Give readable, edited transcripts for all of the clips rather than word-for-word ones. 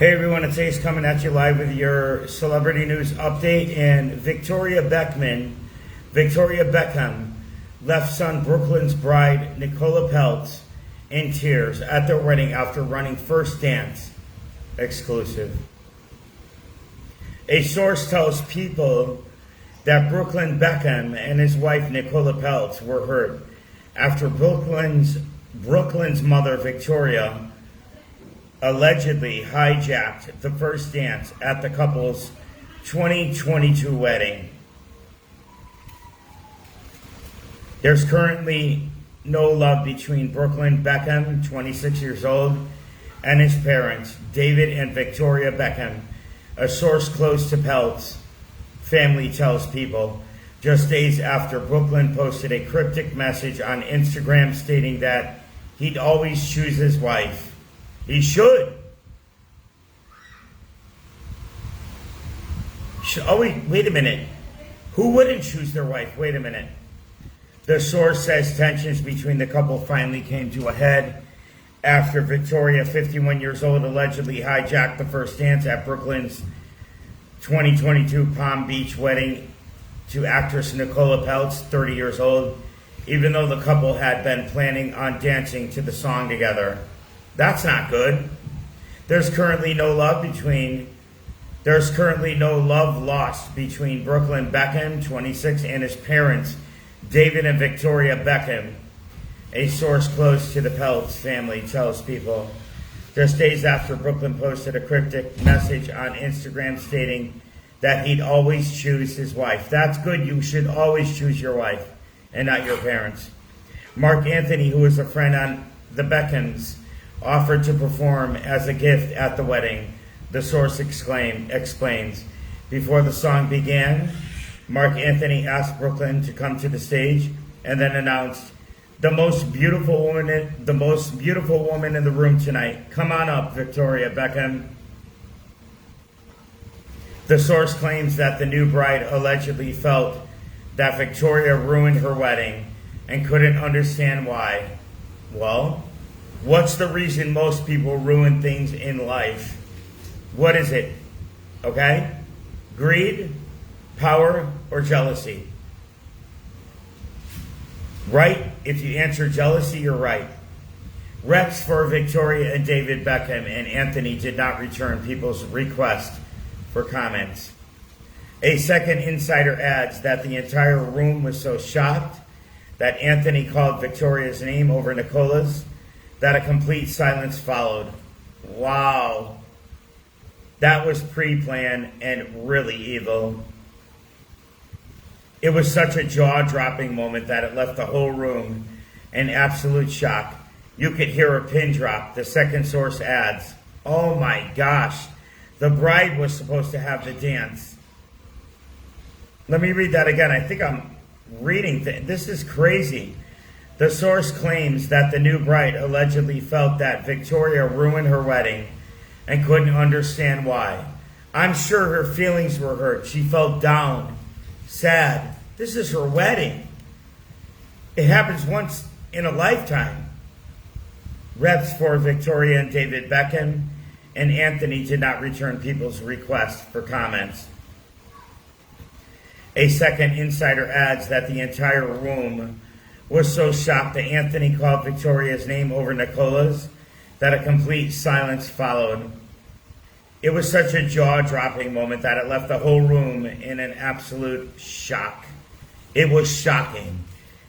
Hey everyone, it's Ace coming at you live with your celebrity news update. And Victoria Beckham left son Brooklyn's bride Nicola Paltz in tears at their wedding after running first dance. Exclusive. A source tells People that Brooklyn Beckham and his wife Nicola Paltz were hurt after Brooklyn's mother Victoria allegedly hijacked the first dance at the couple's 2022 wedding. There's currently no love between Brooklyn Beckham, 26 years old, and his parents, David and Victoria Beckham. A source close to Paltz family tells People, just days after Brooklyn posted a cryptic message on Instagram stating that he'd always choose his wife. He should. Wait a minute. Who wouldn't choose their wife? Wait a minute. The source says tensions between the couple finally came to a head after Victoria, 51 years old, allegedly hijacked the first dance at Brooklyn's 2022 Palm Beach wedding to actress Nicola Paltz, 30 years old, even though the couple had been planning on dancing to the song together. That's not good. There's currently no love lost between Brooklyn Beckham, 26, and his parents, David and Victoria Beckham. A source close to the Paltz family tells People, just days after Brooklyn posted a cryptic message on Instagram stating that he'd always choose his wife. That's good. You should always choose your wife and not your parents. Mark Anthony, who is a friend on the Beckhams, offered to perform as a gift at the wedding, the source explains. Before the song began, Mark Anthony asked Brooklyn to come to the stage and then announced, the most beautiful woman in the room tonight. Come on up, Victoria Beckham. The source claims that the new bride allegedly felt that Victoria ruined her wedding and couldn't understand why. Well, what's the reason most people ruin things in life? What is it? Okay? Greed, power, or jealousy? Right? If you answer jealousy, you're right. Reps for Victoria and David Beckham and Anthony did not return People's request for comments. A second insider adds that the entire room was so shocked that Anthony called Victoria's name over Nicola's that a complete silence followed. Wow. That was pre-planned and really evil. It was such a jaw-dropping moment that it left the whole room in absolute shock. You could hear a pin drop, the second source adds. Oh my gosh. The bride was supposed to have the dance. Let me read that again. I think I'm reading. This is crazy. The source claims that the new bride allegedly felt that Victoria ruined her wedding and couldn't understand why. I'm sure her feelings were hurt. She felt down, sad. This is her wedding. It happens once in a lifetime. Reps for Victoria and David Beckham and Anthony did not return People's request for comments. A second insider adds that the entire room was so shocked that Anthony called Victoria's name over Nicola's that a complete silence followed. It was such a jaw-dropping moment that it left the whole room in an absolute shock. It was shocking.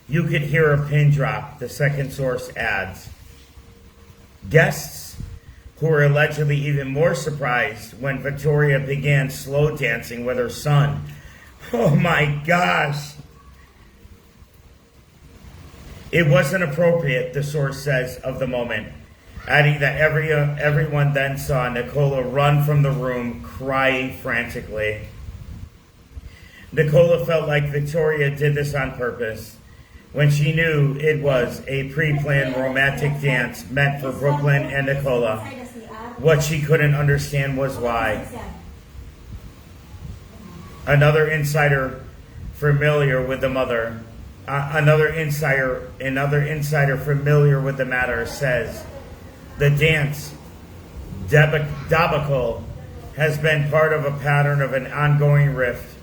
You could hear a pin drop, the second source adds. Guests who were allegedly even more surprised when Victoria began slow dancing with her son. Oh my gosh. It wasn't appropriate, the source says of the moment, adding that everyone then saw Nicola run from the room, crying frantically. Nicola felt like Victoria did this on purpose when she knew it was a pre-planned romantic dance meant for Brooklyn and Nicola. What she couldn't understand was why. Another insider familiar with the matter says the dance debacle has been part of a pattern of an ongoing rift,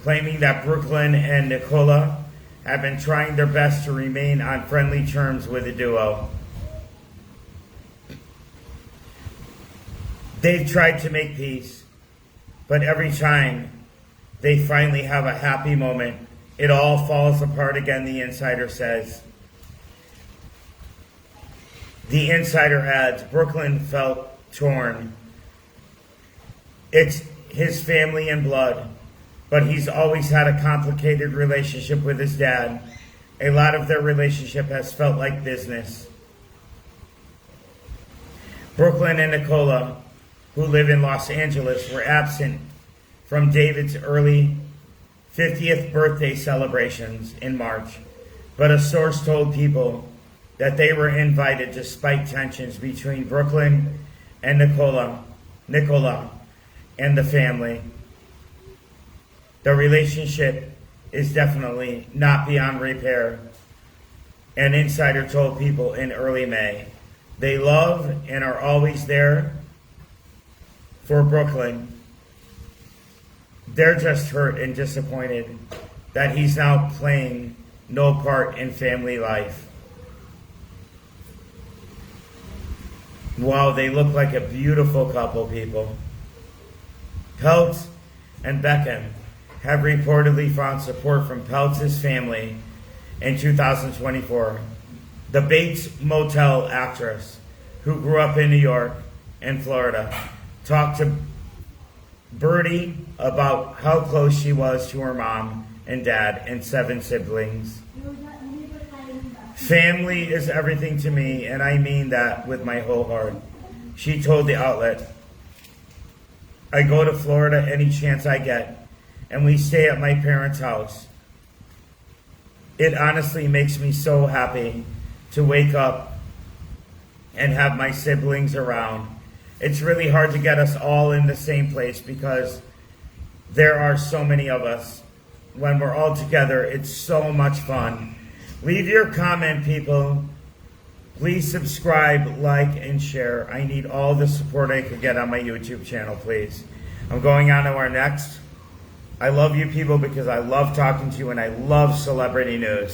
claiming that Brooklyn and Nicola have been trying their best to remain on friendly terms with the duo. They've tried to make peace, but every time they finally have a happy moment, it all falls apart again, the insider says. The insider adds, Brooklyn felt torn. It's his family and blood, but he's always had a complicated relationship with his dad. A lot of their relationship has felt like business. Brooklyn and Nicola, who live in Los Angeles, were absent from David's early 50th birthday celebrations in March, but a source told People that they were invited despite tensions between Brooklyn and Nicola and the family. The relationship is definitely not beyond repair. An insider told People in early May. They love and are always there for Brooklyn. They're just hurt and disappointed that he's now playing no part in family life. Wow, they look like a beautiful couple, People. Paltz and Beckham have reportedly found support from Paltz's family in 2024. The Bates Motel actress, who grew up in New York and Florida, talked to Brode about how close she was to her mom and dad and 7 siblings. Family is everything to me, and I mean that with my whole heart. She told the outlet, I go to Florida any chance I get, and we stay at my parents' house. It honestly makes me so happy to wake up and have my siblings around. It's really hard to get us all in the same place because there are so many of us. When we're all together, it's so much fun. Leave your comment, People. Please subscribe, like, and share. I need all the support I could get on my YouTube channel, please. I'm going on to our next. I love you, People, because I love talking to you and I love celebrity news.